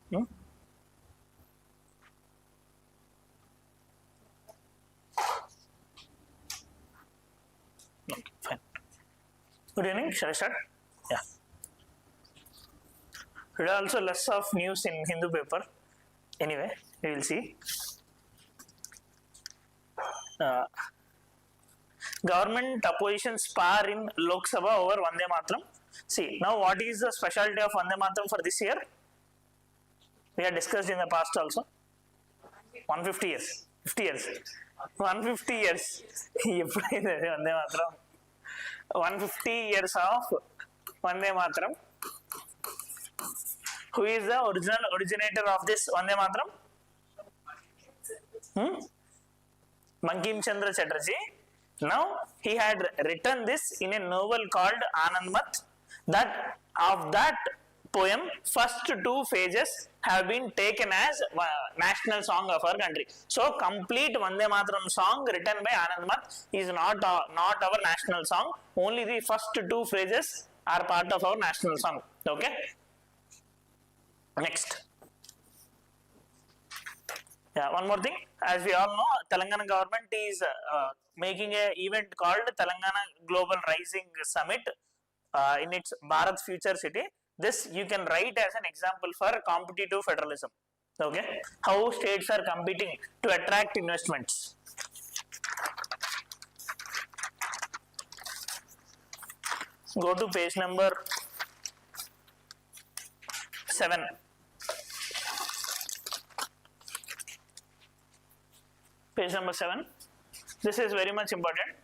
Okay, fine. Good evening. Shall I start? Yeah. Today also less of news in Hindu paper. Anyway, we will see. Government opposition spar in Lok Sabha over Vande Mataram. See, now what is the specialty of Vande Mataram for this year? We had discussed in the past also. 150 years. 50 years. 150 years. Vande Mataram. 150 years of Vande Mataram. Who is the originator of this Vande Mataram? Bankim Chandra Chatterjee. Now he had written this in a novel called Anandmat. That of that poem, first two phases have been taken as national song of our country. So complete Vande Mataram song written by Anandmat is not our national song. Only the first two phrases are part of our national song. Okay. Next. Yeah, one more thing. As we all know, Telangana government is making an event called Telangana Global Rising Summit in its Bharat Future City. This you can write as an example for competitive federalism. Okay, how states are competing to attract investments. Go to page number 7. Page number 7. This is very much important.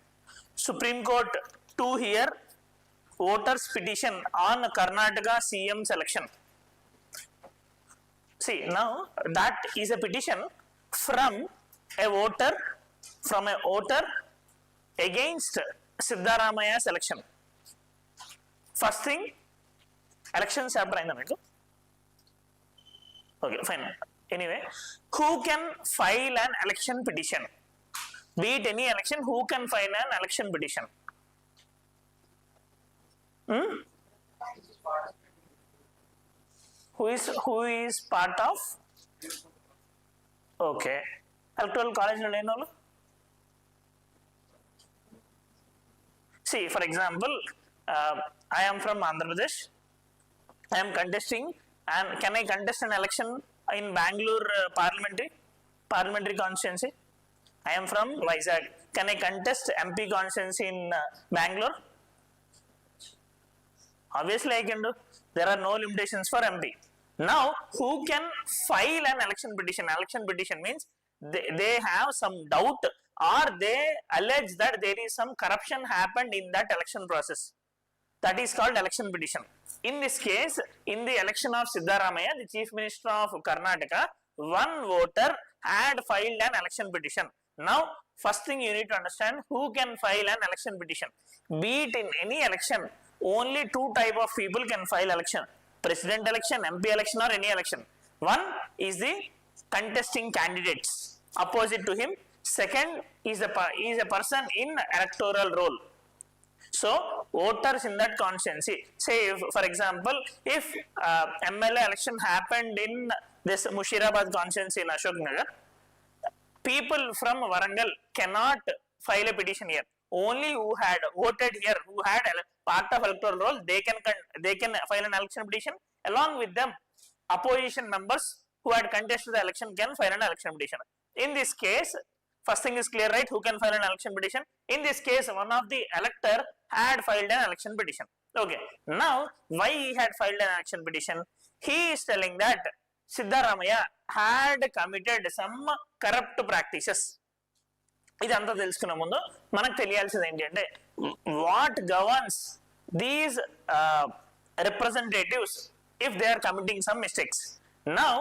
Supreme Court to hear voters petition on Karnataka CM selection. See, now that is a petition from a voter against Siddaramaya selection. First thing, elections chapter ainda meeku. Okay, fine. Anyway, who can file an election petition? Be it any election, who can file an election petition? Who is part of? Okay. Electoral college no. See, for example, I am from Andhra Pradesh. I am contesting, and can I contest an election in Bangalore parliamentary constituency? I am from Vizag. Can I contest MP constituency in Bangalore? Obviously, I can do. There are no limitations for MP. Now, who can file an election petition? Election petition means they have some doubt or they allege that there is some corruption happened in that election process. That is called election petition. In this case, in the election of Siddaramaya, the Chief Minister of Karnataka, one voter had filed an election petition. Now, first thing you need to understand, who can file an election petition? Be it in any election, only two type of people can file election. President election, MP election or any election. One is the contesting candidates opposite to him. Second is a person in electoral role. So, voters in that constituency, say if, for example, if MLA election happened in this Mushirabad constituency in Ashok Nagar, people from Warangal cannot file a petition here. Only who had voted here, who had part of electoral role, they can file an election petition. Along with them, opposition members who had contested the election can file an election petition. In this case, first thing is clear, right? Who can file an election petition? In this case, one of the elector had filed an election petition. Okay. Now, why he had filed an election petition? He is telling that Siddaramaya had committed some corrupt practices. ఇదంతా తెలుసుకున్న ముందు మనకు తెలియాల్సింది ఏంటంటే what governs these representatives if they are committing some mistakes. Now,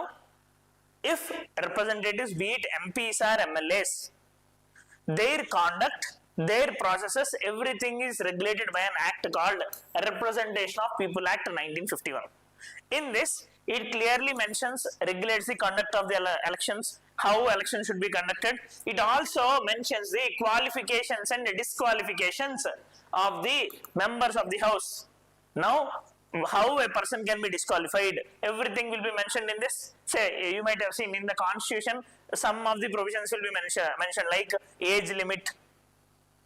if representatives, be it MPs or MLAs, their conduct, their processes, everything is regulated by an act called Representation of People Act 1951. In this, it clearly mentions, regulates the conduct of the elections, how elections should be conducted. It also mentions the qualifications and disqualifications of the members of the house. Now, how a person can be disqualified, everything will be mentioned in this. Say you might have seen in the constitution some of the provisions will be mentioned like age limit,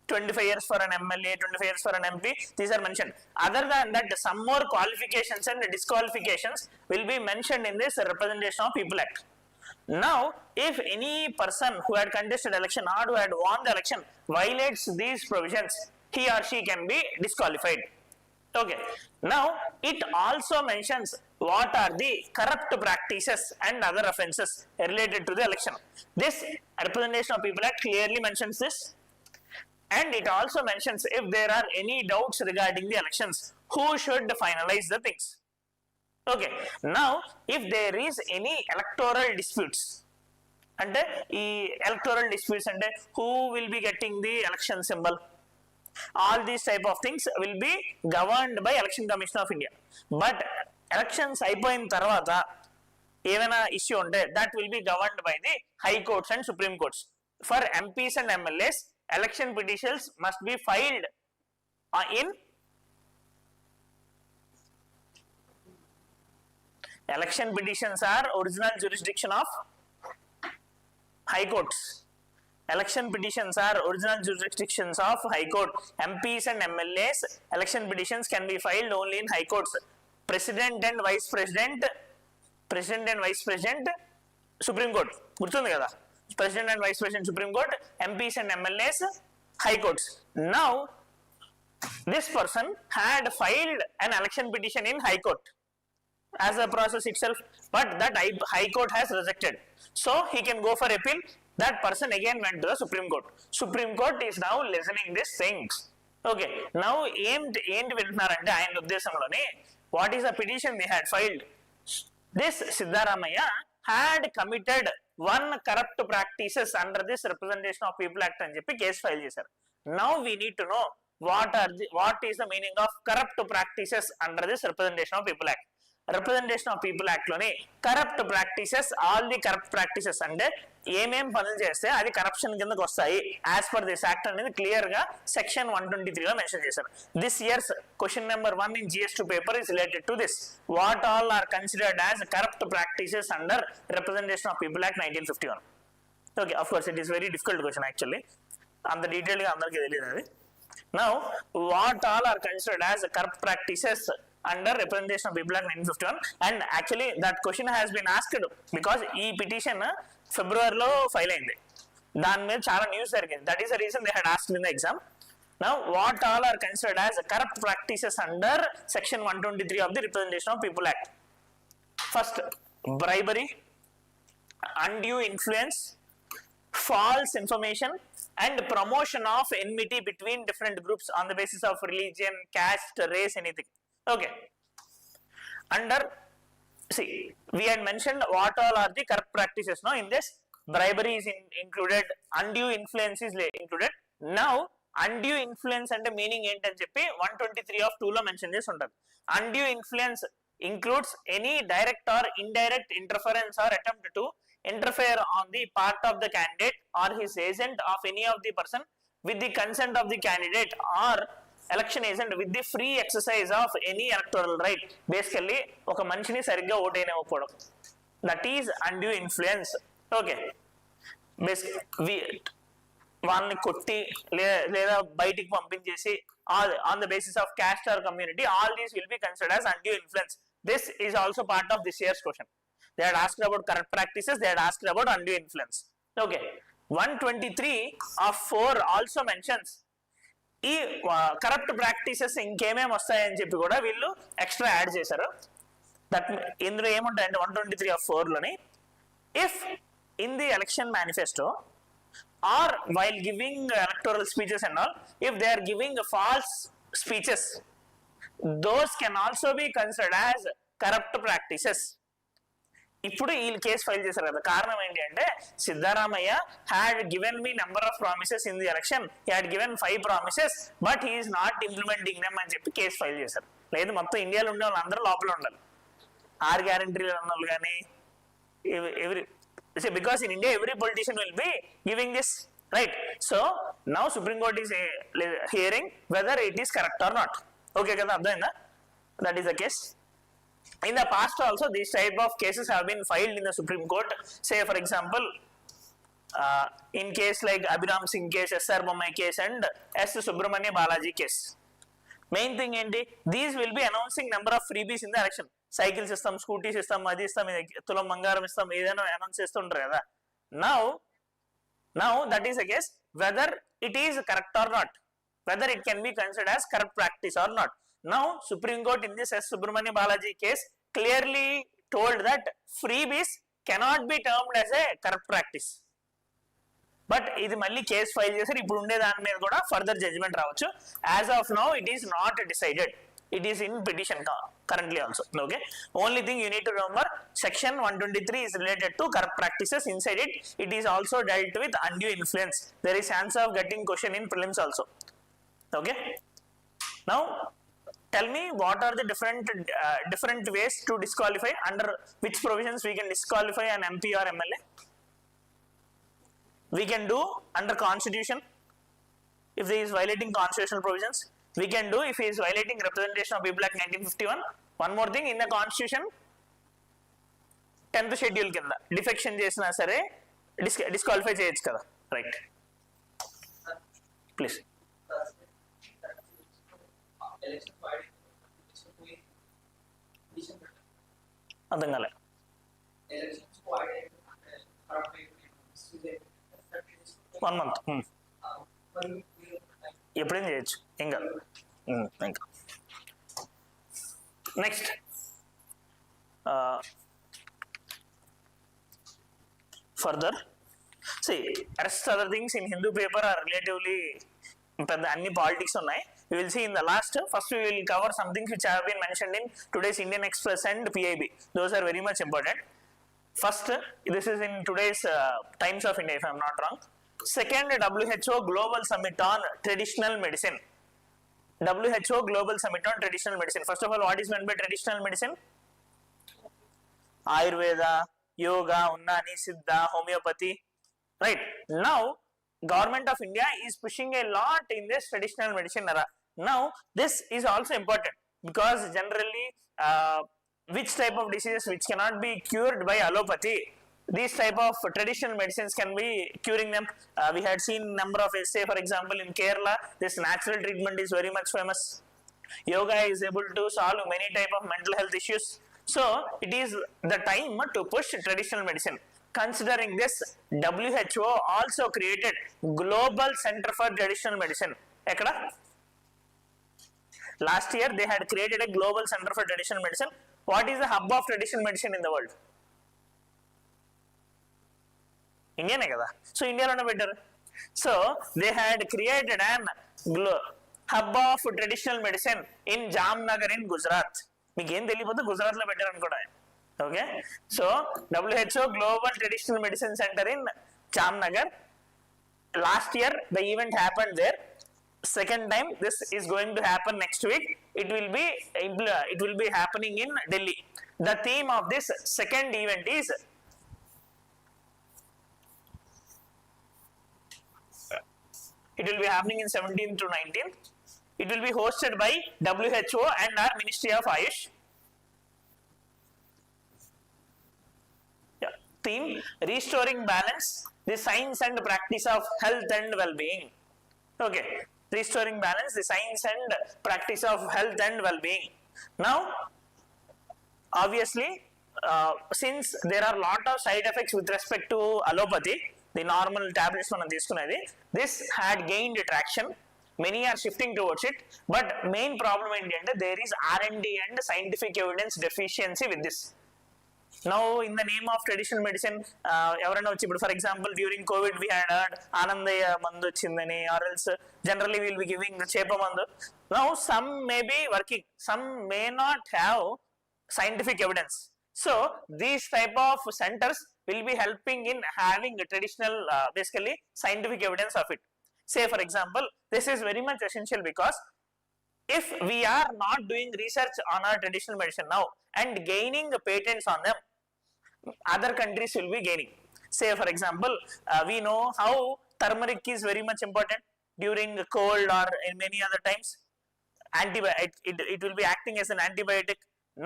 25 years for an MLA, 25 years for an MP, these are mentioned. Other than that, some more qualifications and disqualifications will be mentioned in this Representation of People Act. Now, if any person who had contested election or who had won the election violates these provisions, he or she can be disqualified. Okay. Now, it also mentions what are the corrupt practices and other offences related to the election. This Representation of People Act clearly mentions this. And it also mentions if there are any doubts regarding the elections, who should finalize the things. Okay. Now, if there is any electoral disputes, and electoral disputes and who will be getting the election symbol, all these type of things will be governed by Election Commission of India. But elections అయిపోయిన తర్వాత ఏమైనా issue ఉంటే that will be governed by the high courts and supreme courts. For MPs and MLAs, election petitions must be filed in election petitions are original jurisdiction of high courts. Election petitions are original jurisdictions of high court. MPs and MLAs election petitions can be filed only in high courts. President and vice president Supreme Court, గుర్తుంది కదా, President and Vice President Supreme Court, MPs and MLAs High Courts. Now, this person had filed an election petition in High Court as a process itself, but that High Court has rejected. So, he can go for appeal. That person again went to the Supreme Court. Supreme Court is now listening these things. Okay. Now, ఏంటి వింటున్నారంటే ఆయన ఉద్దేశంలోనే what is the petition they had filed? This Siddaramaiah had committed one corrupt practices under this Representation of People Act అని చెప్పి case file చేశారు. Now we need to know what is the meaning of corrupt practices under this Representation of People Act. Representation of People Act లోని corrupt practices, all the corrupt practices అంటే ఏమేం పనులు చేస్తే అది corruption కిందకు వస్తాయి as per this act అనేది clear గా సెక్షన్ 123 లో మెన్షన్ చేశారు. This year's question number 1 in GS2 paper is related to this. What all are considered as corrupt practices under Representation of People Act 1951. Okay, of course it is very difficult question actually, అంత detail గా అందరికీ తెలియదు అది. Now what all are considered as corrupt practices under Representation of People Act 1951, and actually that question has been asked because ఈ petition ఫిబ్రవరిలో file అయింది, దాని మీద చాలా న్యూస్ జరిగింది. That is the reason they had asked in the exam. Now what all are considered as corrupt practices under section 123 of the Representation of People Act? First, bribery, undue influence, false information and promotion of enmity between different groups on the basis of religion, caste, race, anything. Okay. Under, see, we had mentioned what all are the corrupt practices. Now, in this, bribery is included, undue influence is included. Now, undue influence and the meaning ఏంటని చెప్పి 123 of 2 లో mention చేసి ఉంటుంది. Undue influence includes any direct or indirect interference or attempt to interfere on the part of the candidate or his agent of any of the person with the consent of the candidate or election agent with the free exercise of any electoral right. Basically ఒక మనిషిని సరిగ్గా ఓటైనవ్వకపోవడం, that is undue influence. Okay, వాళ్ళని కొట్టి లేదా బయటికి పంపించేసి on the basis of caste or community, all these will be considered as undue influence. This is also part of this year's question. They had asked about corrupt practices, they had asked about undue influence. Okay, 123 of 4 also mentions ఈ corrupt practices ఇంకేమేమి వస్తాయని చెప్పి కూడా వీళ్ళు extra add చేశారు. That ఇందులో ఏముంటాయంటే 123 of 4 లోని, if in the election manifesto or while giving electoral speeches and all, if they are giving false speeches, those can also be considered as corrupt practices. ఇప్పుడు వీళ్ళు కేసు ఫైల్ చేశారు కదా, కారణం ఏంటి అంటే Siddaramaiah had given me number of promises in the election, he had given 5 promises but he is not implementing them అని చెప్పి case file చేశారు. లేదు, మొత్తం ఇండియాలో ఉండే వాళ్ళు అందరూ లోపల ఉండాలి, 6 గ్యారంటీలు ఉన్న వాళ్ళు కానీ ఎవరి, because in India every politician will be giving this right. So now supreme court is hearing whether it is correct or not. Okay కదా, అర్థమైందా? That is the case. In the past also, these type of cases have been filed in the Supreme Court. Say for example, in case like Abhiram Singh case, S.R. Bommai case and S. Subramania Balaji case. Main thing enti, these will be announcing number of freebies in the election. Cycle system, scooty system, adi system, tulam mangaram system, edana announce chestuntaru kada. Now that is the case, whether it is correct or not, whether it can be considered as corrupt practice or not. Now Supreme Court in this S. Subramania Balaji case clearly told that freebies cannot be termed as a corrupt practice. But ఇది మళ్ళీ case file చేశారు. ఇప్పుడు ఉండే దాని మీద కూడా further judgement రావచ్చు. As of now it is not decided. It is in petition currently also. Okay. Only thing you need to remember, section 123 is related to corrupt practices. Inside it, it is also dealt with undue influence. There is chance of getting question in prelims also. Okay. Now, tell me what are the different ways to disqualify, under which provisions we can disqualify an MP or MLA. We can do under constitution if he is violating constitutional provisions. We can do if he is violating Representation of People Act 1951. One more thing, in the constitution 10th schedule కింద defection చేసినా సరే disqualify చేయొచ్చు కదా. Right, please. అర్థం కాలే. One month ఎప్పుడేం చేయొచ్చు, ఏం కాదు. ఇంకా next further see rest other things in Hindu paper are relatively పెద్ద అన్ని పాలిటిక్స్ ఉన్నాయి. We will see in the last. First we will cover some things which have been mentioned in today's Indian Express and PIB. Those are very much important. First, this is in today's Times of India, if I am not wrong. Second, WHO Global Summit on Traditional Medicine. WHO Global Summit on Traditional Medicine. First of all, what is meant by traditional medicine? Ayurveda, Yoga, Unnani, Siddha, Homeopathy. Right. Now, Government of India is pushing a lot in this traditional medicine era. Now, this is also important because generally, which type of diseases which cannot be cured by allopathy, these type of traditional medicines can be curing them. We had seen number of, say for example in Kerala, this natural treatment is very much famous. Yoga is able to solve many type of mental health issues. So it is the time to push traditional medicine. Considering this, WHO also created Global Center for Traditional Medicine. Ekkada? Last year they had created a Global Center for Traditional Medicine. What is the hub of traditional medicine in the world? India ne kada. So India lone better. So they had created an hub of traditional medicine in Jamnagar in Gujarat. Meeku em teliyapothe Gujarat lo better anukoda. Okay. So WHO Global Traditional Medicine Center in Jamnagar. Last year the event happened there. Second time this is going to happen next week. It will be happening in Delhi. The theme of this second event is it will be happening in 17th to 19th. It will be hosted by WHO and our Ministry of Ayush. Yeah. Theme: restoring balance, the science and practice of health and well-being. Okay. Restoring balance, the science and practice of health and well-being. Now, obviously, since there are lot of side effects with respect to allopathy, the normal tablets మనం తీసుకునేది, this had gained traction. Many are shifting towards it, but main problem ఏంటంటే there is R&D and scientific evidence deficiency with this. Now, in the name of traditional medicine, ఎవరైనా వచ్చి ఇప్పుడు for example during COVID we had heard Anandaiah మందు వచ్చిందని, or else generally we will be giving చేప మందు. Now, some may be working, some may not have scientific evidence. So, these type of centers will be helping in having a traditional, basically scientific evidence of it. Say for example, this is very much essential because if we are not doing research on our traditional medicine now and gaining patents on them, other countries will be gaining. Say for example, we know how turmeric is very much important during cold or in many other times. it will be acting as an antibiotic.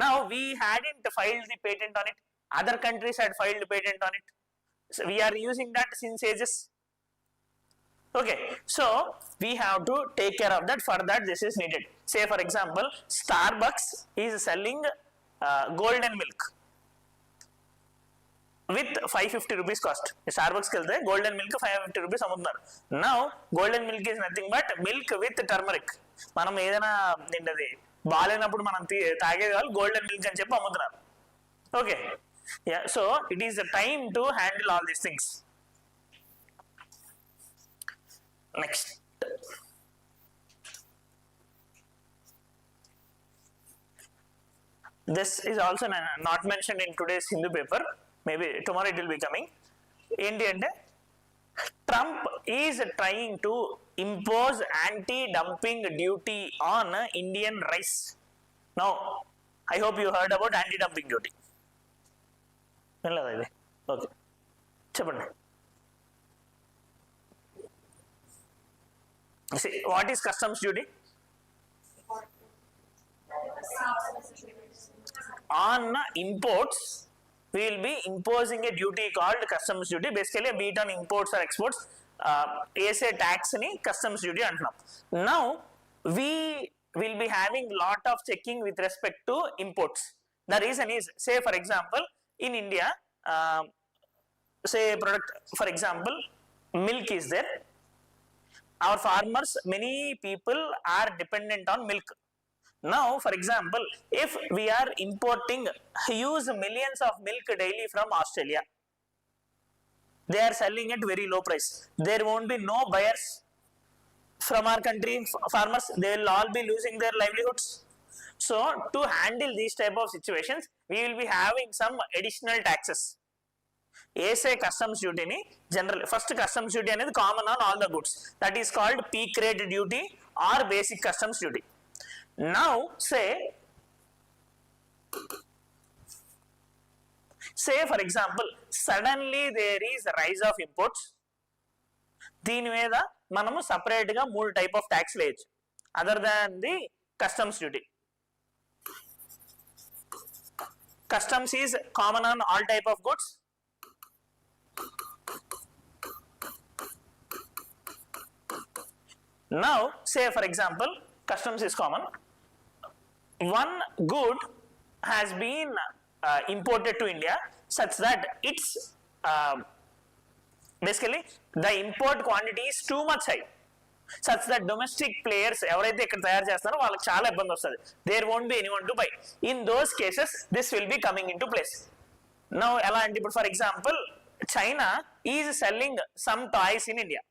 Now we hadn't filed the patent on it. Other countries had filed patent on it. So we are using that since ages. Okay, so we have to take care of that. For that, this is needed. Say for example, Starbucks is selling golden milk with 550 rupees cost. Starbucks kelte golden milk 550 rupees అమ్ముతున్నారు. Now golden milk is nothing but milk with turmeric. మనం ఏదైనా ఏంటది బాలేనప్పుడు మనం తాగేది వాళ్ళు golden milk అని చెప్పి అమ్ముతున్నారు. Okay, yeah, so it is the time to handle all these things. Next, this is also not mentioned in today's Hindu paper. Maybe tomorrow it will be coming. ఏంటి అంటే Trump is trying to impose anti-dumping duty on Indian rice. Now, I hope you heard about anti-dumping duty. Okay, చెప్పండి. See, what is customs duty? On imports, we will be imposing a duty called customs duty. Basically, be it on imports or exports, a tax ni customs duty antunam. Now, we will be having lot of checking with respect to imports. The reason is, say for example, in India, say product, for example, milk is there. Our farmers, many people are dependent on milk. Now, for example, if we are importing huge millions of milk daily from Australia, they are selling at very low price. There won't be no buyers from our country, farmers. They will all be losing their livelihoods. So, to handle these type of situations, we will be having some additional taxes. ASA customs duty ni general, first customs duty అనేది common on all the goods. That is called peak rate duty or basic customs duty. Now say for example, suddenly there is a rise of imports. దీని మీద మనము separate గా 3 type of tax వేయచ్చు other than the customs duty. Customs is common on all type of goods. Now, say for example, customs is common. One good has been imported to India such that it's basically the import quantity is too much high, such that domestic players ఎవరైతే ఇక్కడ తయారు చేస్తారో వాళ్ళకి చాలా ఇబ్బంది వస్తుంది. There won't be anyone to buy. In those cases, this will be coming into place. Now, ఎలా అంటే ఇప్పుడు for example, China is selling some toys in India.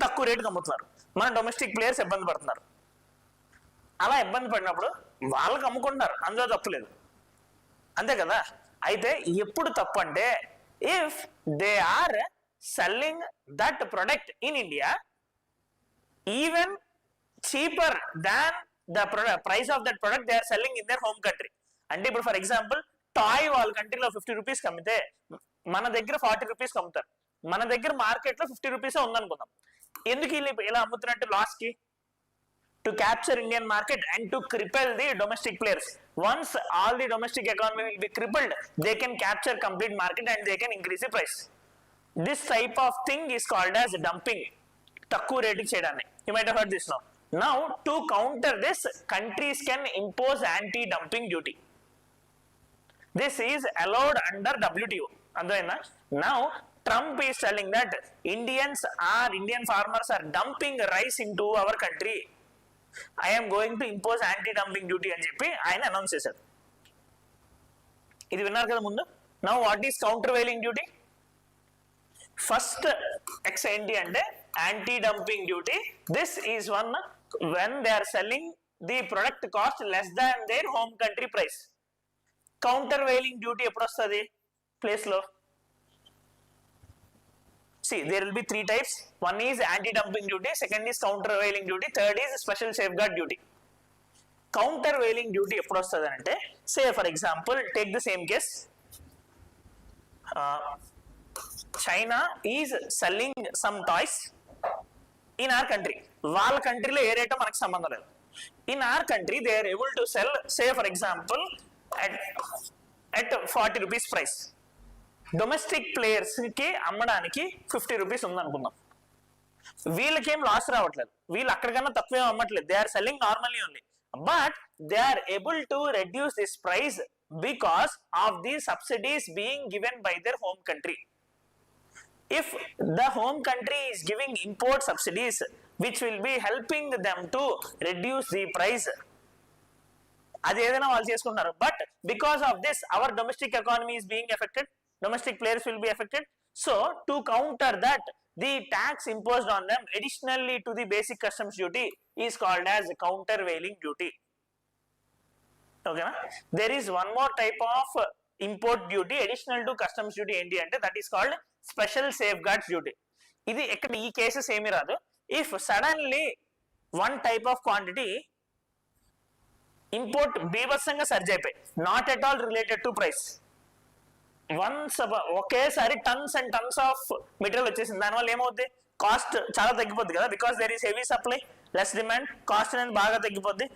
తక్కువ రేటుకి అమ్ముతున్నారు. మన డొమెస్టిక్ ప్లేయర్స్ ఇబ్బంది పడుతున్నారు. అలా ఇబ్బంది పడినప్పుడు వాళ్ళకి అమ్ముకుంటున్నారు, అందులో తప్పు లేదు, అంతే కదా. అయితే ఎప్పుడు తప్పు అంటే if they are selling that product in India even cheaper than the price of that product they are selling in their home country. అంటే ఇప్పుడు ఫర్ ఎగ్జాంపుల్ టాయ్ వాళ్ళ కంట్రీలో 50 రూపీస్ అమ్మితే మన దగ్గర 40 రూపీస్ అమ్ముతారు. మన దగ్గర మార్కెట్ లో 50 రూపీస్ ఉందనుకుందాం. ఎందుకు ఇలా అమ్ముతున్నట్టు లాస్ట్ కి? To capture Indian market and to cripple the domestic players. Once all the domestic economy will be crippled, they can capture complete market and they can increase the price. This type of thing is called as dumping, తక్కువ రేటుకి చేయడాన్ని. You might have heard this now. Now to counter this, countries can impose anti dumping duty. This is allowed under WTO. Andayna? Now, Trump is telling that Indian farmers are dumping rice into our country. I am going to impose anti-dumping duty అని చెప్పి ఆయన announce చేశారు. ఇది విన్నారు కదా ముందు. Now, what is countervailing duty? First X ఏంటి అంటే anti-dumping duty. This is one when they are selling the product cost less than their home country price. Countervailing duty ఎప్పుడు వస్తుంది ప్లేస్ లో? See, there will be 3 types. One is anti-dumping duty, second is countervailing duty, third is special safeguard duty. Countervailing duty ఎప్పుడు వస్తుంది అంటే, say for example, take the same case. China is selling some toys in our country. వాళ్ళ కంట్రీలో ఏ రేటో మనకు సంబంధం లేదు. In our country they are able to sell, say for example, at 40 rupees price. Domestic players కి అమ్మడానికి 50 rupees ఉంది అనుకుందాం. వీళ్ళకేం loss రావట్లేదు, వీళ్ళు అక్కడికన్నా తక్కువ అమ్మట్లేదు, they are selling normally only, but they are able to reduce this price because of the subsidies being given by their home country. If the home country is giving import subsidies which will be helping them to reduce the price, అది ఏదైనా వాళ్ళు చేసుకుంటున్నారు, but because of this our domestic economy is being affected, domestic players will be affected. So to counter that, the tax imposed on them additionally to the basic customs duty is called as countervailing duty. Okay na? There is one more type of import duty additional to customs duty enti ante, that is called special safeguards duty. ఇది ఎక్కడ ఈ cases ఏమీ రాదు. If suddenly one type of quantity import బీభత్సంగా surge అయిపోయి, not at all related to price, once ఒకేసారి tons and tons of material వచ్చేసింది, దానివల్ల ఏమవుద్ది, కాస్ట్ చాలా తగ్గిపోద్ది కదా, because there is heavy supply less demand, cost అనేది బాగా తగ్గిపోద్ది.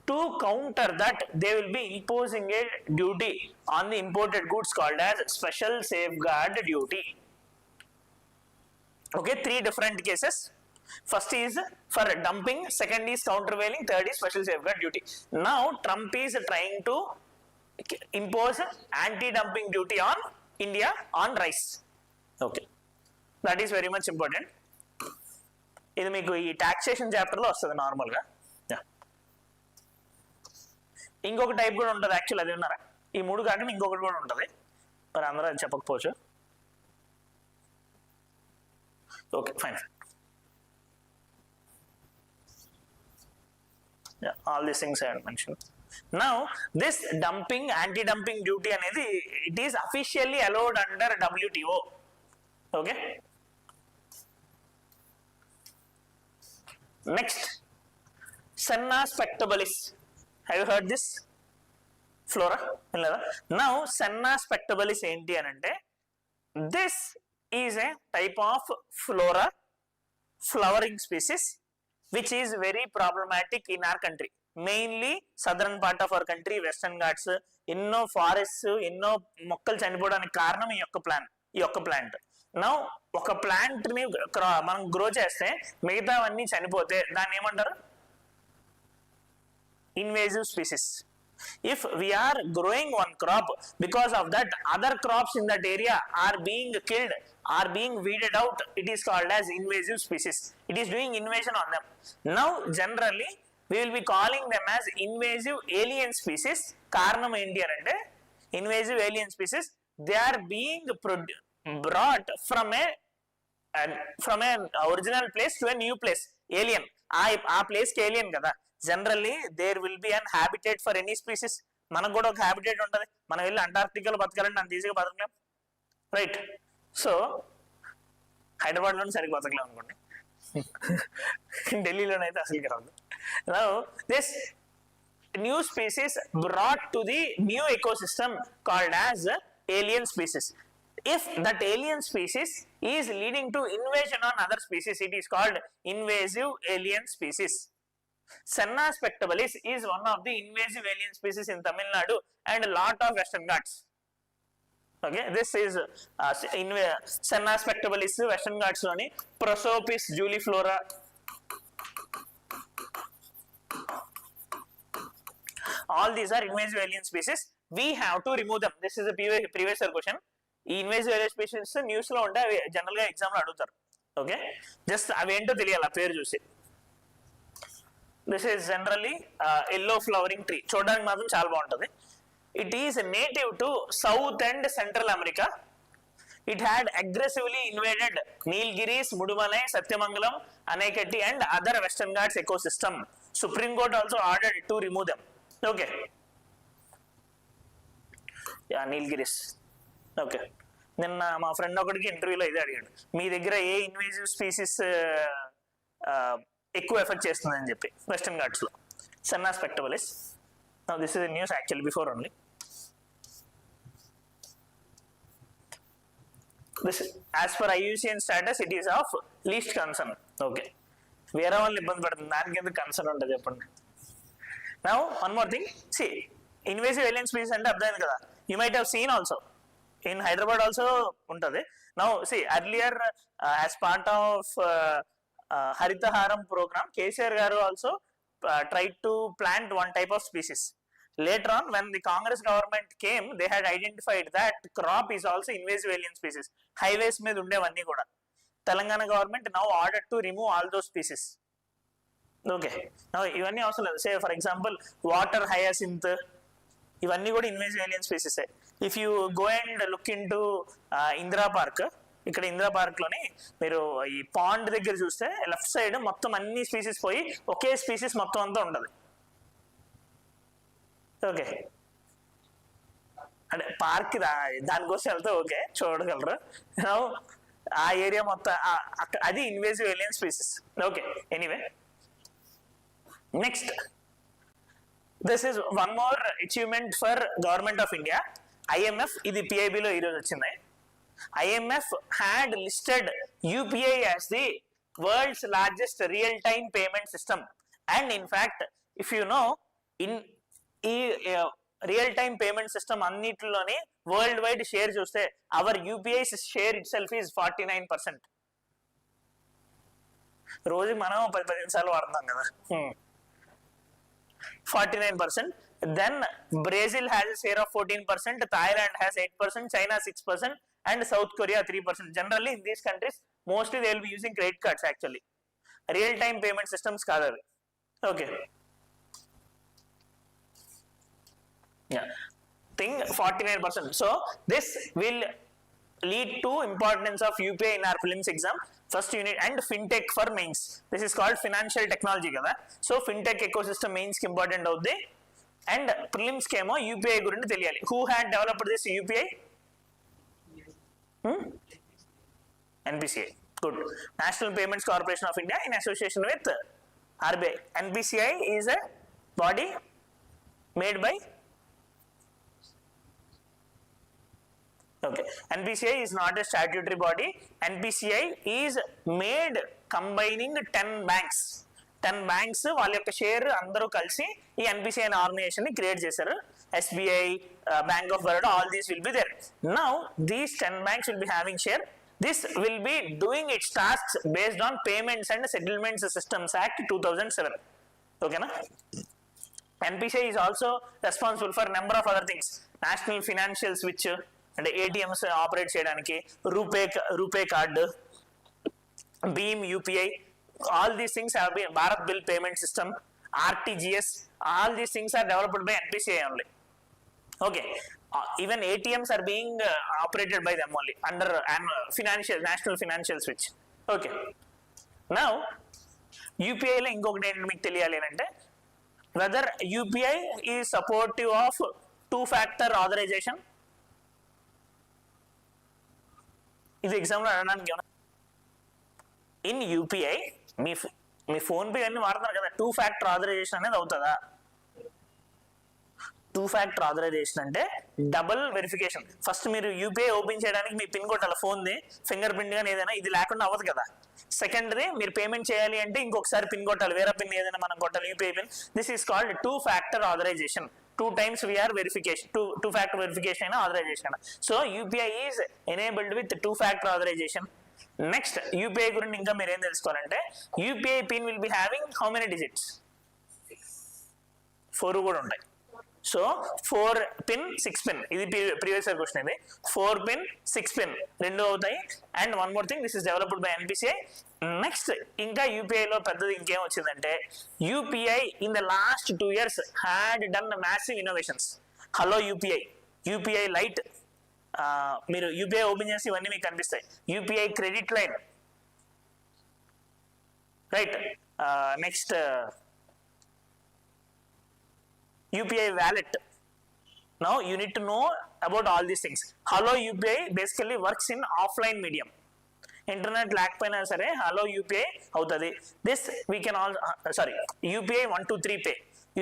To counter that they will be imposing a duty on the imported goods called as special safeguard duty. Okay, 3 different cases. First is for dumping, second is countervailing, third is special safeguard duty. Now Trump is trying to impose anti-dumping duty on India on rice. Okay, that is very much important. ఇది మీకు ఈ taxation chapter లో వస్తుంది normal గా. ఇంకొక type కూడా ఉంటుంది actual, అది ఉన్నారా, ఈ 3 కాకుండా ఇంకొకటి కూడా ఉంటుంది, మరి అందరూ అది చెప్పకపోవచ్చు. Okay fine. All these things I have mentioned. Now this dumping, anti-dumping duty అనేది it is officially allowed under WTO. Okay, next, Senna spectabilis. Have you heard this? Flora. Now Senna spectabilis ఏంటి అని అంటే, this is a type of flora, flowering species which is very problematic in our country, mainly southern part of our country, western ghats. ఎన్నో forest, ఎన్నో మొక్కలు చనిపోవడానికి కారణం ఈ యొక్క ప్లాంట్. నౌ ఒక ప్లాంట్ ని మనం గ్రో చేస్తే మిగతావన్నీ చనిపోతే దాన్ని ఏమంటారు, invasive species. If we are growing one crop, because of that other crops in that area are being killed, are being weeded out, it is called as invasive species. It is doing invasion on them. Now generally we will be calling them as invasive alien species. Karanam enti ante, invasive alien species, they are being brought from an original place to a new place. Alien, ఆ place కి alien కదా. Generally there will be an habitat for any species. మనకు కూడా ఒక habitat ఉంటుంది, మనం వెళ్ళి అంటార్క్టికాలో బతకాలంటే అంత ఈజీగా బతకలేం, రైట్? సో హైదరాబాద్లోనే సరిగ్గా బతకలేం అనుకోండి, ఢిల్లీలోనైతే అసలుకి రాదు. Now this new species brought to the new ecosystem called as alien species. If that alien species is leading to invasion on other species, it is called invasive alien species. Senna spectabilis is one of the invasive alien species in Tamil Nadu and a lot of western ghats. Okay, this is Senna spectabilis western ghats loni Prosopis juliflora. All these are invasive alien species. We have to remove them. This is a previous question. ఈ invasive area species news లో ఉంటే అవి general గా exam లో అడుగుతారు. Okay, just అవి ఏంటో తెలియాలి ఆ పేరు చూసి. This is generally yellow flowering tree, చూడడానికి మాత్రం చాలా బాగుంటుంది. It is native to south and central America. It had aggressively invaded Nilgiris, Mudumalai, Satyamangalam, Anaikatti and other Western Ghats ecosystem. Supreme Court also ordered to remove them. Okay. Yeah, Nilgiris. Okay. నిన్న మా friend ఒకటికి ఇంటర్వ్యూలో ఇదే అడిగాడు, మీ దగ్గర ఏ invasive species ఎక్కువ effect చేస్తుందని చెప్పి. వెస్టర్న్ ఘాట్స్ లో Senna spectabilis. Now this is a news actually before only. This, as per IUCN status, it is of least concern. Okay. వేరే వాళ్ళని ఇబ్బంది పెడుతుంది, దానికి ఎందుకు కన్సర్న్ ఉంటుంది చెప్పండి. Now one more thing, see invasive alien species అంటే అర్థమైంది కదా. You might have seen also in Hyderabad also ఉంటుంది. Now see earlier as part of Harithaharam program KCR గారు also tried to plant one type of species. Later on, when the Congress government came, they had identified that crop is also invasive alien species. Highways మీద ఉండేవన్నీ కూడా Telangana government now ordered to remove all those species. Okay, ఇవన్నీ అవసరం లేదు. Say for example water hyacinth, ఇవన్నీ కూడా invasive alien స్పీసీసే. If you go and look into Indira park, ఇక్కడ ఇందిరా పార్క్ లోని మీరు ఈ పాండ్ దగ్గర చూస్తే లెఫ్ట్ సైడ్ మొత్తం అన్ని స్పీసీస్ పోయి ఒకే స్పీసీస్ మొత్తం అంతా ఉండదు. ఓకే, అంటే పార్క్ దానికోసం వెళ్తే ఓకే చూడగలరు. ఆ ఏరియా మొత్తం అది invasive alien species. Okay, anyway next, this is one more achievement for government of India. IMF, ఇది PIBలో ఈరోజు వచ్చింది. IMF had listed UPI as the world's largest real-time payment system, and in fact, if you know, in real-time payment system అన్నిటిలోనే worldwide share చూస్తే our UPI share itself is 49%. రోజు మనం 10-15 సార్లు వాడుతాం కదా, 49%. Then Brazil has a share of 14%, Thailand has 8%, China 6%, and South Korea 3%. Generally in these countries mostly they will be using credit cards actually. Real time payment systems kaadu avi. Okay, yeah, thing 49%. So this will lead to importance of UPI in our prelims exam first unit, and fintech for mains. This is called financial technology kada. So fintech ecosystem mains ki important avuddi, and prelims ki emo UPI gurinchi teliyali. Who had developed this UPI? NPCI. Good. National Payments Corporation of India in association with RBI. NPCI is a body made by, okay, NPCI is not a statutory body. NPCI is made combining 10 banks. 10 banks వాళ్ళ యొక్క share అందరూ కలిసి ఈ NPCI అనే organisation ని create చేశారు. SBI, Bank of Baroda, all these will be there. Now these 10 banks will be having share. This will be doing its tasks based on Payments and Settlements Systems Act 2007. Okay na? NPCI is also responsible for number of other things. National Financial Switch, అంటే ATMs operate చేయడానికి, RuPay card, భీమ్ UPI, all these things have been Bharat Bill Payment System, RTGS, all these things are developed by NPCI only. Okay, even ATMs are being operated by them only under National Financial Switch. Okay, now UPI లో ఇంకొకటి ఏంటి మీకు తెలియాలి అంటే, whether UPI is supportive of two-factor authorization. ఇది ఎగ్జామ్లో అడగడానికి ఏమన్నా, ఇన్ UPI మీ ఫోన్పే అన్ని వాడుతున్నారు కదా, 2-factor authorization అనేది అవుతుందా? 2-factor authorization అంటే డబుల్ వెరిఫికేషన్. ఫస్ట్ మీరు UPI ఓపెన్ చేయడానికి మీ పిన్ కొట్టాలి, ఫోన్ది ఫింగర్ ప్రింట్ కానీ ఏదైనా, ఇది లేకుండా అవ్వదు కదా. సెకండ్ది మీరు పేమెంట్ చేయాలి అంటే ఇంకొకసారి పిన్ కొట్టాలి, వేరే పిన్ ఏదైనా మనం కొట్టాలి, UPI pin. This is called 2-factor authorization. 2 times we are verification, two-factor verification and authorization. So UPI is enabled with 2-factor authorization. Next, UPI గురించి ఇంకా మీరు ఏం తెలుసుకోవాలంటే, UPI pin will be having how many digits? 4 కూడా ఉంటాయి. So 4 pin 6 pin, ఇది previous year question. ఇది 4 pin 6 pin రెండు అవుతాయి. And one more thing, this is developed by NPCI. Next ఇంకా UPI లో పెద్దది ఇంకేం వచ్చిందంటే, UPI in the last 2 years had done massive innovations. Hello UPI light, మీరు UPI ఓపెన్ చేసి ఇవన్నీ మీకు కనిపిస్తాయి. UPI credit line, right. Next UPI wallet. Now you need to know about all these things. Hello UPI basically works in offline medium. Internet లేకపోయినా సరే Hello UPI అవుతుంది. This we can all UPI 123 pay.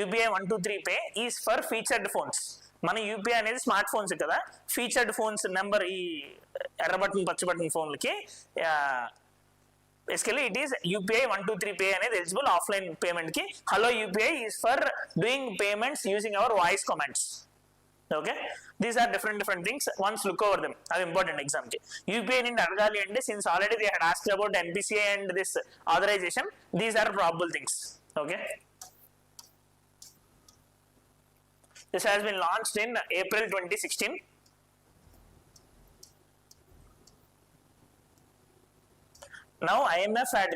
UPI 123 pay is for featured phones. మన UPI అనేది smart phones కదా, featured phones number, ఈ ఎర్ర button పచ్చ button ఫోన్లకి basically it is UPI 123 pay అనేది eligible offline payment కి. Hello UPI is for doing payments using our voice commands. Okay, these are different things. Once look over them, అది important exam కి. UPI నుండి అడగాలి అంటే since already they had asked about NPCI and this authorization, these are probable things. Okay, this has been launched in April 2016. Now IMF had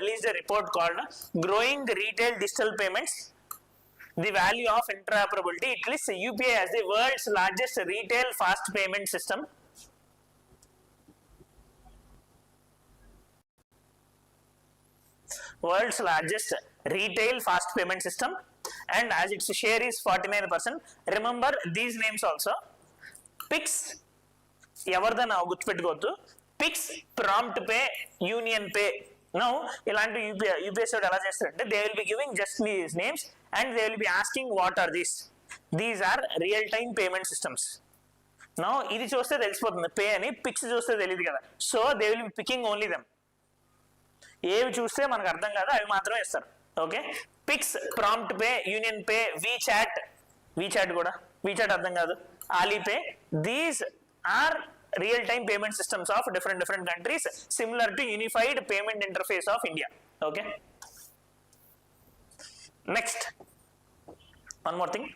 released a report called Growing Retail Digital Payments, the Value of Interoperability. It lists UPI as the world's largest retail fast payment system. World's largest retail fast payment system, and as its share is 49%. Remember these names also. PIX, ఎవరిదైనా గుర్తుపెట్టుకోవద్దు. PIX, Prompt Pay, Union Pay. Now ఇలాంటి UPSC ఎలా చేస్తారంటే they will be giving just these names and they will be asking what are these. These are real time payment systems. Now ఇది చూస్తే తెలిసిపోతుంది pay అని, PIX చూస్తే తెలియదు కదా, so they will be picking only them. ఏవి చూస్తే మనకు అర్థం కాదు అవి మాత్రమే ఇస్తారు. Okay, PIX, Prompt Pay, Union Pay, WeChat కూడా, WeChat అర్థం కాదు, Alipay. These are real time payment systems of different countries, similar to unified payment interface of India. Okay, next one more thing.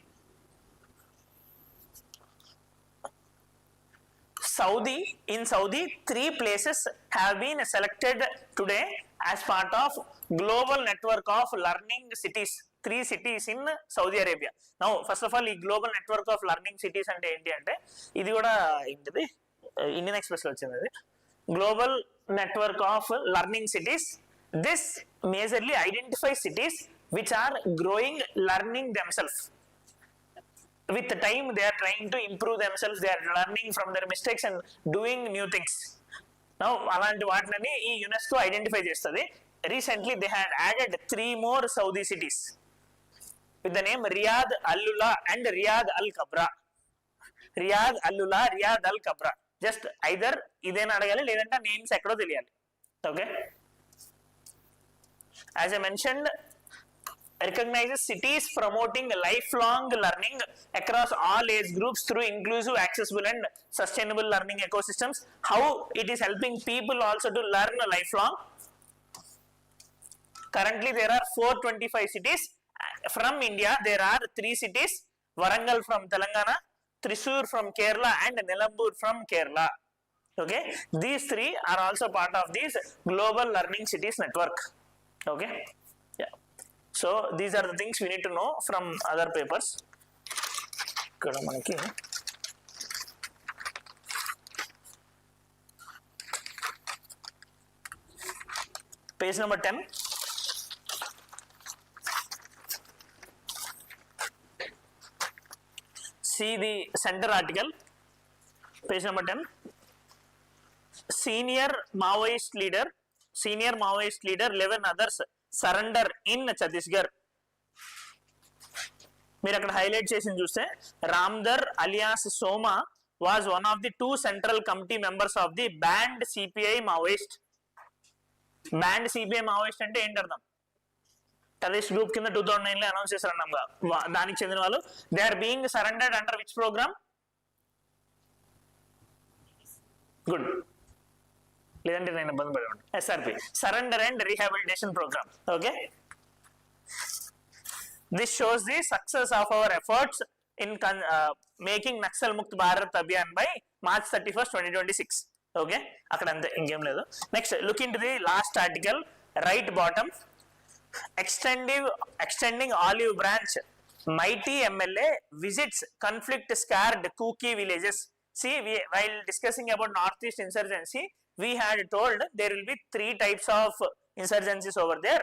In Saudi 3 places have been selected today as part of global network of learning cities. 3 cities in Saudi Arabia. Now first of all, ఈ global network of learning cities అంటే ఏంటి అంటే, ఇది కూడా ఏంటిది Indian express లో వచ్చింది, అది global network of learning cities. This majorly identifies cities which are growing learning themselves. With the time they are trying to improve themselves, they are learning from their mistakes and doing new things. Now అలాంటి వాటిని ఈ UNESCO identify చేస్తుంది. Recently they had added 3 more Saudi cities with the name Riyadh, Al-Ula and Riyadh Al-Kabra. Riyadh, Al-Ula, Riyadh Al-Kabra. Just either ఇదేనా అడగాలి లేదంటే names ఎక్కడో తెలియాలి. Okay, as I mentioned, recognizes cities promoting lifelong learning across all age groups through inclusive, accessible and sustainable learning ecosystems. How it is helping people also to learn lifelong. Currently there are 425 cities. From India there are 3 cities, Warangal from Telangana, Thrissur from Kerala and Nilambur from Kerala. Okay, these 3 are also part of this global learning cities network. Okay, yeah, so these are the things we need to know from other papers. ikkada manaki page number 10. See the center article, page number 10. Senior Maoist leader, 11 others surrender in Chhattisgarh. మీరు అక్కడ highlight చేసి చూస్తే Ramdhar alias Soma was one of the 2 central committee members of the banned CPI Maoist. Banned CPI Maoist అంటే ఏంటి అర్థం? Terrorist group కింద 2009 లో announce చేశారు అన్నాం కదా, దానికి చెందిన వాళ్ళు. They are being surrendered under which program? Good, లేదంటే నేను ఇబ్బంది పడి ఉంటాను. SRP, surrender and rehabilitation program. Okay, this shows the success of our efforts in making Naxal Mukt Bharat Abhiyan by March 31st, 2026. Okay, అక్కడ అంతే, ఇంకేం లేదు. Next look into the last article, right bottom. Extending olive branch, mighty MLA visits conflict scarred Kuki villages. See, while discussing about northeast insurgency, we had told there will be 3 types of insurgencies over there.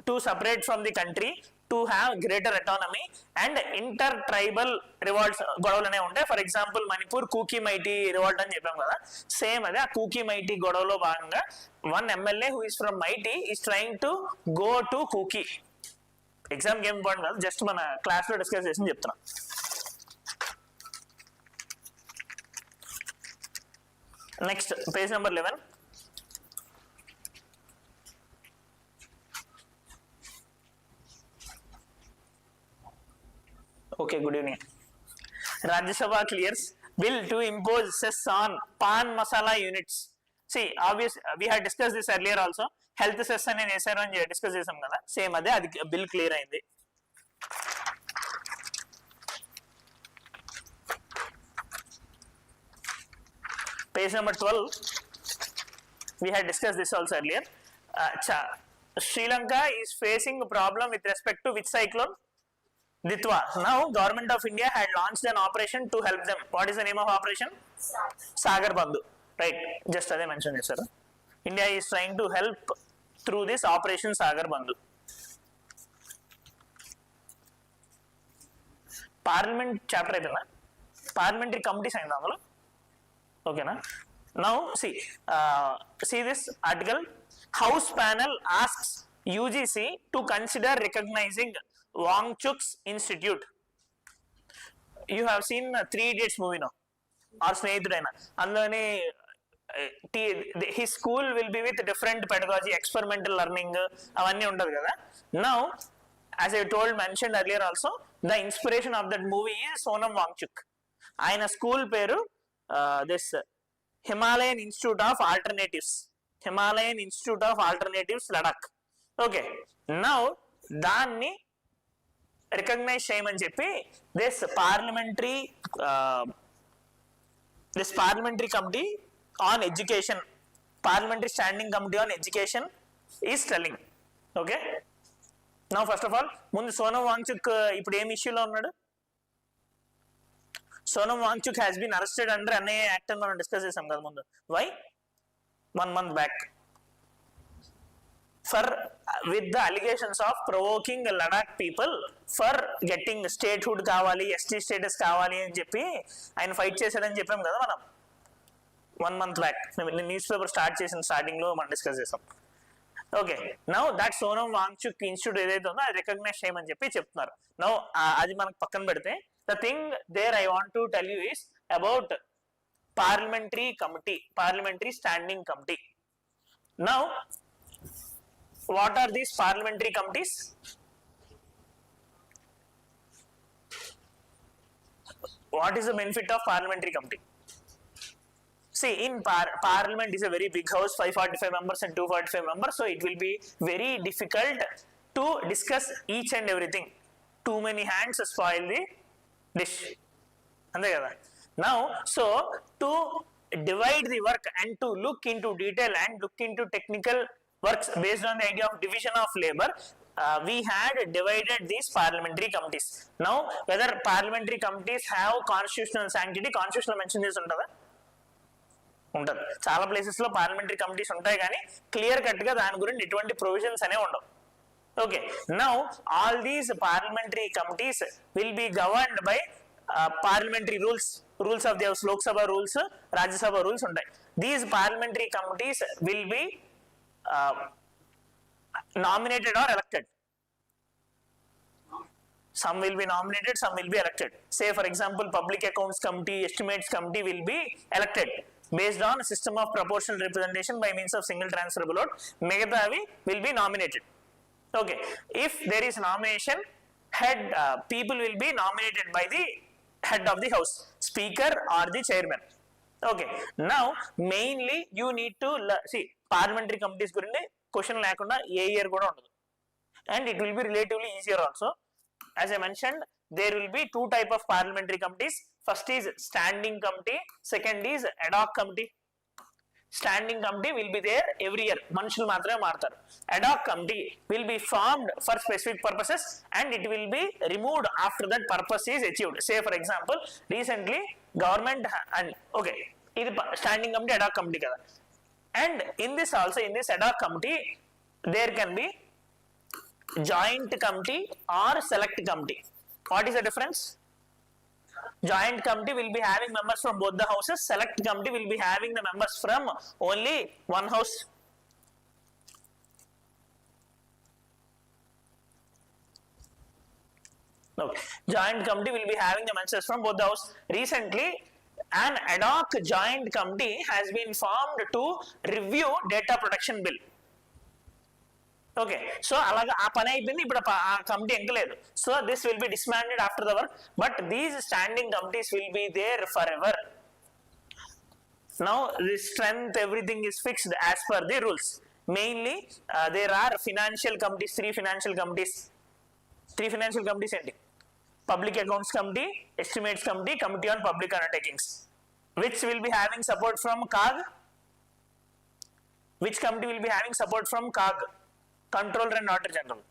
To separate from the country, to have greater autonomy, and inter-tribal revolts గొడవలు అనేవి ఉంటాయి. For example Manipur Kuki Meitei revolt అని చెప్పాం కదా, same అదే ఆ Kuki mighty గొడవలో భాగంగా one MLA who is from Mighty is trying to go to Kuki. Exam ఏం ఇంపార్టెంట్ కాదు, జస్ట్ మన క్లాస్ లో డిస్కస్ చేసి చెప్తున్నా. Next, page number 11. Okay, good evening. Rajya Sabha clears bill to impose cess on pan masala units. See, obvious, we had discussed this earlier also. Health cess and SR on discuss chesam kada. Same ade adi bill clear ayindi. Page number 12. We had discussed this also earlier. Sri Lanka is facing a problem with respect to which cyclone? Ditwa. Now, Government of India had launched an operation to help them. What is the name of operation? Sagar Bandhu. Right. Just as I mentioned it, sir. India is trying to help through this operation Sagar Bandhu. Parliament chapter ayina. Parliamentary committees ayina అందులో. Okay na? Now see this article. House panel asks UGC to consider recognizing Wangchuk's Institute. You have seen 3 Idiots movie now, or Snehiduraina. Andone his school will be with different pedagogy, experimental learning, avanni undadu kada. Now, as I mentioned earlier also, the inspiration of that movie is Sonam Wangchuk. Ayana school peru this Himalayan Institute of Alternatives. Himalayan Institute of Alternatives, Ladakh. Okay. Now, danni recognize చేయమని చెప్పి this parliamentary committee on education, parliamentary standing committee on education is telling. Okay. Now first of all, ముందు సోనం వాంగ్చుక్ ఇప్పుడు ఏం ఇష్యూలో ఉన్నాడు? Sonam Wangchuk has been arrested under NIA Act and మనం discuss చేసాం కదా ముందు. Why? 1 month back. For with the allegations of provoking Ladakh people for getting statehood కావాలి, ST status కావాలి అని చెప్పి ఆయన ఫైట్ చేశాడని చెప్పాం కదా మనం 1 month back. News paper start చేసిన స్టార్టింగ్ లో మనం డిస్కస్ చేసాం. Okay, now that Sonam Wangchuk institute ఏదైతే ఉందో అది రికగ్నైజ్ చేయమని చెప్పి చెప్తున్నారు. నౌ అది మనకు పక్కన పెడితే the thing there I want to tell you is about parliamentary committee, parliamentary standing committee. Now, what are these parliamentary committees? What is the benefit of parliamentary committee? See, in parliament is a very big house, 545 members and 245 members, so it will be very difficult to discuss each and everything. Too many hands spoil the dish. అంతే కదా. Now, so to divide the work and to look into detail and look into technical works based on the idea of division of labor, we had divided these parliamentary committees. Now, whether parliamentary committees have constitutional sanctity, constitutional mention చేసి ఉంటుందా? ఉంటుంది. చాలా places లో parliamentary committees ఉంటాయి కానీ clear cut గా దాని గురించి ఎటువంటి ప్రొవిజన్స్ అనే ఉండవు. Okay, now all these parliamentary committees will be governed by parliamentary rules of the House, Lok Sabha rules, Rajya Sabha rules ఉంటాయి. These parliamentary committees will be nominated or elected. Some will be nominated, some will be elected. Say for example, Public Accounts Committee, Estimates Committee will be elected based on a system of proportional representation by means of single transferable vote. Megatavi will be nominated. Okay, if there is nomination, people will be nominated by the head of the house, speaker or the chairman. Okay, now mainly you need to see parliamentary committees gurinni question lekunda A year kuda undadu, and it will be relatively easier also. As I mentioned, there will be 2 type of parliamentary committees. First is standing committee, second is ad hoc committee. Standing committee will be there every year, మనుషులు మాత్రమే మారుతారు. Ad hoc committee will be formed for specific purposes and it will be removed after that purpose is achieved. Say for example, recently government and okay, ఇది standing committee, ad hoc committee కదా, and in this also, in this ad hoc committee there can be joint committee or select committee. What is the difference? Joint committee will be having members from both the houses. Select committee will be having the members from only one house. Okay. Joint committee will be having the members from both the house. Recently, an ad hoc joint committee has been formed to review data protection bill. Okay, so అలాగా ఆ పని అయిపోయింది, ఇప్పుడు ఆ committee ఎంకలేదు. So this will be dismantled after the work, but these standing committees will be there forever. Now the strength, everything is fixed as per the rules. Mainly there are financial committees, three financial committees ఏంటి? Public Accounts Committee, Estimates Committee, Committee on Public Undertakings, which will be having support from CAG. Which committee will be having support from CAG? Controller and Auditor General.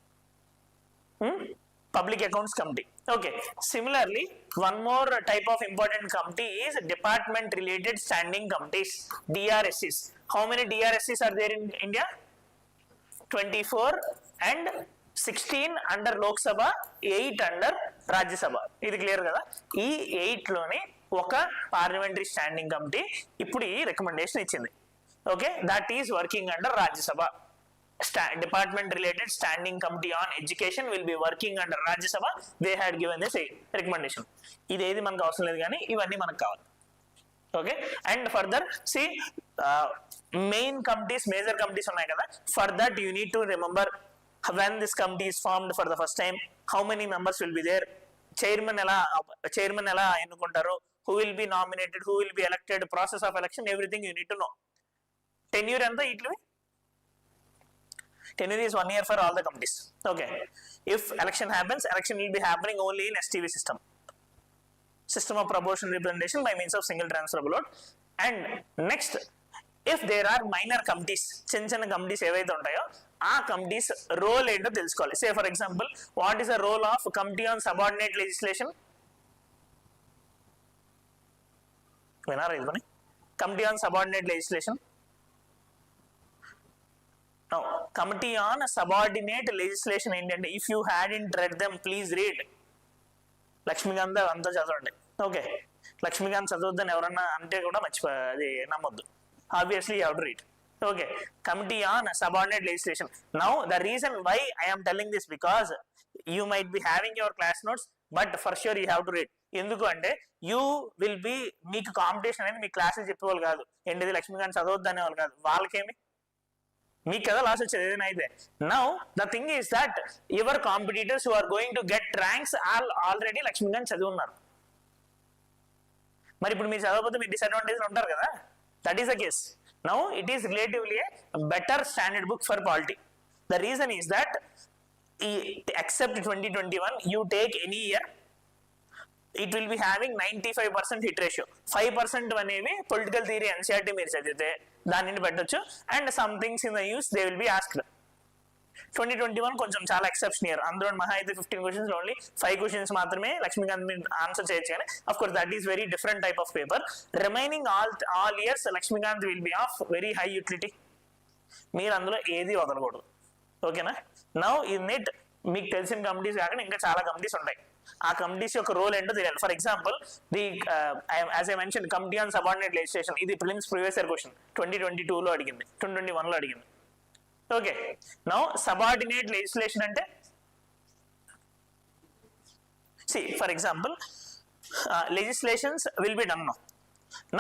Public Accounts Committee. Okay, similarly one more type of important committee is department related standing committees, DRSCs. How many DRSCs are there in India? 24 and 16 under Lok Sabha, 8 under Rajya Sabha. ఇది clear కదా? ఈ 8 లోనే ఒక parliamentary standing committee ఇప్పుడు ఈ recommendation ఇచ్చింది. Okay, that is working under Rajya Sabha. Department related standing committee on education will be working under Rajya Sabha. They had given this recommendation. ఇదేది మనకు అవసరం లేదు కానీ ఇవన్నీ మనకు కావాలి. Okay, and further see main committees, major committees ఉన్నాయి కదా, for that you need to remember when this committee is formed for the first time, how many members will be there, chairman ఎలా ఎన్నుకుంటారు, who will be nominated, who will be elected, process of election, everything you need to know. Tenure ఎంత ఇట్లా? Tenure is 1 year for all the committees. Okay, if election happens, election will be happening only in STV system of proportional representation by means of single transferable vote. And next, if there are minor committees, చిన్న committees ఏవైతే ఉంటాయో ఆ committees role ఏంటో తెలుసుకోవాలి. Say for example, what is the role of committee on subordinate legislation? వినారా ఇది పని? Committee on subordinate legislation. Now, committee on subordinate legislation ఏంటంటే, if you hadn't read them, please read. Lakshmikanth అంతా చదవండి. ఓకే, లక్ష్మీకాంత్ చదవద్దని ఎవరన్నా అంటే కూడా అది నమ్మొద్దు. Obviously you have to read. Okay, committee on subordinate legislation. Now the reason why I am telling this, because you might be having your class notes, but for sure you have to read. ఎందుకు అంటే you will be, మీకు competition అనేది మీ క్లాసులు చెప్పేవాళ్ళు కాదు, ఏంటిది లక్ష్మీకాంత్ చదవద్దు అనేవాళ్ళు కాదు, వాళ్ళకేమి మీకు కదా లాస్ వచ్చేది ఏదైనా అయితే. Now the thing is that your competitors who are going to get ranks already Laxmikanth చదివి ఉన్నారు. మరి ఇప్పుడు మీరు చదవకపోతే మీరు డిసడ్వాంటేజ్ ఉంటారు కదా, that is the case. Now it is relatively a better standard book for polity. The reason is that except 2021, you take any year, it will be having 95% hit ratio. 5% అనేవి పొలిటికల్ థియరీ ఎన్సీఆర్టీ మీరు చదివితే దానిని పెట్టొచ్చు, and some things in the use they will be asked. 2021 కొంచెం చాలా exception year, అందులో మహా అయితే 15 క్వశ్చన్స్ ఓన్లీ 5 క్వశ్చన్స్ మాత్రమే లక్ష్మీకాంత్ మీరు ఆన్సర్ చేయొచ్చు, కానీ of course that is very different type of paper. Remaining all years Laxmikanth will be of very high utility. మీరు అందులో ఏది వదలకూడదు. ఓకేనా? నౌ ఇన్ ఇట్ మీకు తెలిసిన కమిటీస్ కాకుండా ఇంకా చాలా కమిటీస్ ఉంటాయి. ఆ కమిటీస్ యొక్క రోల్ ఏంటో తెలియాలి. For example the as I mention committee on subordinate legislation, ఇది ప్రిలిమ్స్ ప్రీవియస్ ఇయర్ క్వశ్చన్ 2022లో అడిగింది, 2021లో అడిగింది. ఓకే, నౌ సబార్డినేట్ లెజిస్లేషన్ అంటే see for example legislations will be done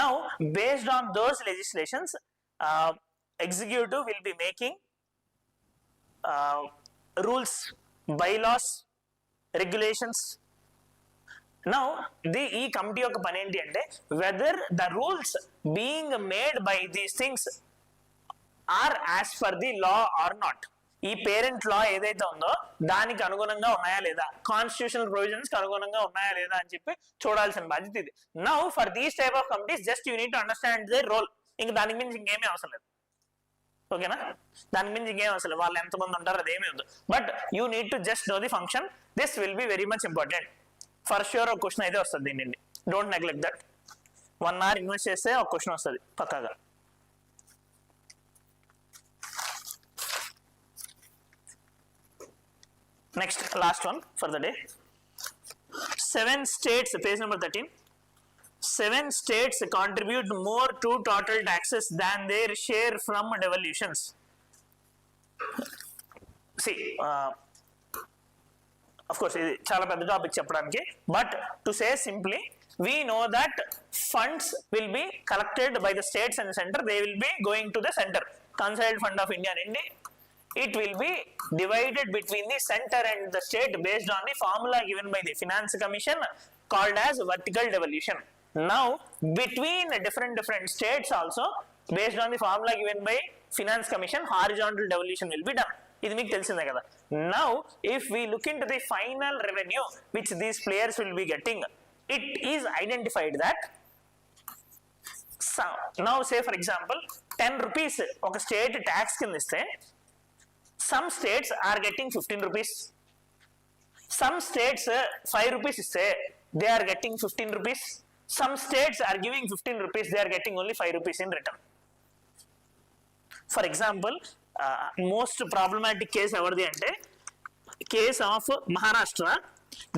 now based on those legislations executive will be making rules, bylaws, regulations. Now ఈ committee యొక్క పని ఏంటి అంటే whether the rules being made by these things are as per the law or not. ఈ parent లా ఏదైతే ఉందో దానికి అనుగుణంగా ఉన్నాయా లేదా, కాన్స్టిట్యూషనల్ ప్రొవిజన్స్ కి అనుగుణంగా ఉన్నాయా లేదా అని చెప్పి చూడాల్సిన బాధ్యత ఇది. Now for these type of committees just you need to understand their role. ఇంక దానికి మించి ఇంకేమీ అవసరం లేదు. ఓకేనా? దానికి మించి ఇంకేం అవసరం లేదు, వాళ్ళు ఎంతమంది ఉంటారో అదేమీ ఉంది, but you need to just know the function. This will be very much important. For sure ఒక క్వశ్చన్ అయితే వస్తుంది దీని నుండి, don't neglect that. 1 hour invest చేస్తే ఒక క్వశ్చన్ వస్తుంది పక్కాగా. Next, last one for the day. 7 states, page number 13. 7 states contribute more to total taxes than their share from devolutions. See, of course, ఇది చాలా పెద్ద టాపిక్ చెప్పడానికి, but to say simply, we know that funds will be collected by the states and center. They will be going to the center. Consolidated Fund of India and it will be divided between the center and the state based on the formula given by the Finance Commission called as vertical devolution. Now, between different states also, based on the formula given by Finance Commission, horizontal devolution will be done. ఇది మీకు తెలిసిందే కదా. Now, if we look into the final revenue which these players will be getting, it is identified that now say for example 10 rupees ఒక state tax కింద ఇస్తే, some states are getting 15 rupees, some states 5 rupees iste they are getting 15 rupees, some states are giving 15 rupees, they are getting only 5 rupees in return. For example, most problematic case evardi ante case of Maharashtra,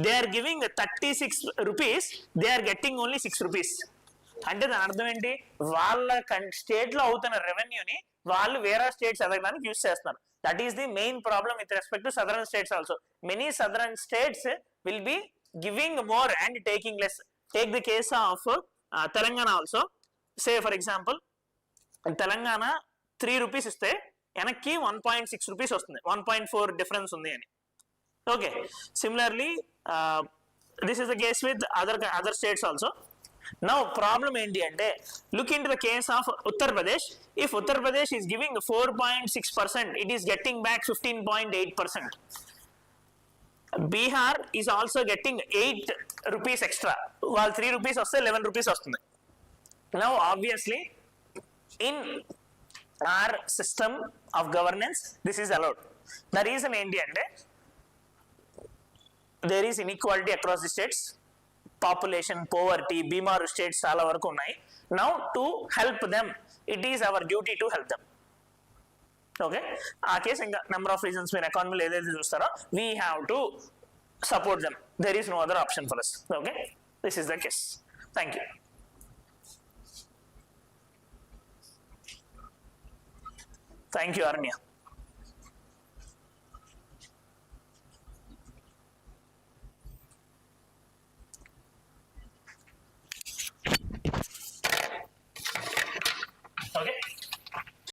they are giving 36 rupees, they are getting only 6 rupees. అంటే దాని అర్థం ఏంటి, వాళ్ళ state లో అవుతున్న రెవెన్యూని వాళ్ళు వేరే states ఎదగడానికి యూజ్ చేస్తున్నారు. That is the main problem with respect to southern states also. Many southern states will be giving more and taking less. Take the case of Telangana also. Say for example, Telangana 3 rupees iste enakki 1.6 rupees vastundi, 1.4 difference undi ani. Okay, similarly this is the case with other states also. Now problem enti ante, look into the case of Uttar Pradesh. If Uttar Pradesh is giving 4.6%, it is getting back 15.8%. Bihar is also getting 8 rupees extra, while 3 rupees vaste 11 rupees vastundi. Now obviously in our system of governance this is allowed. The reason enti ante, there is inequality across the states, population, poverty, BIMARU states చాలా వరకు ఉన్నాయి. Now to help them, it is our duty to help them. Okay, ఆ case ఇంకా number of reasons మీరు ఎకానమీలో ఏదైతే చూస్తారో we have to support them. There is no other option for us. Okay, this is the case. Thank you. Thank you, Arnya.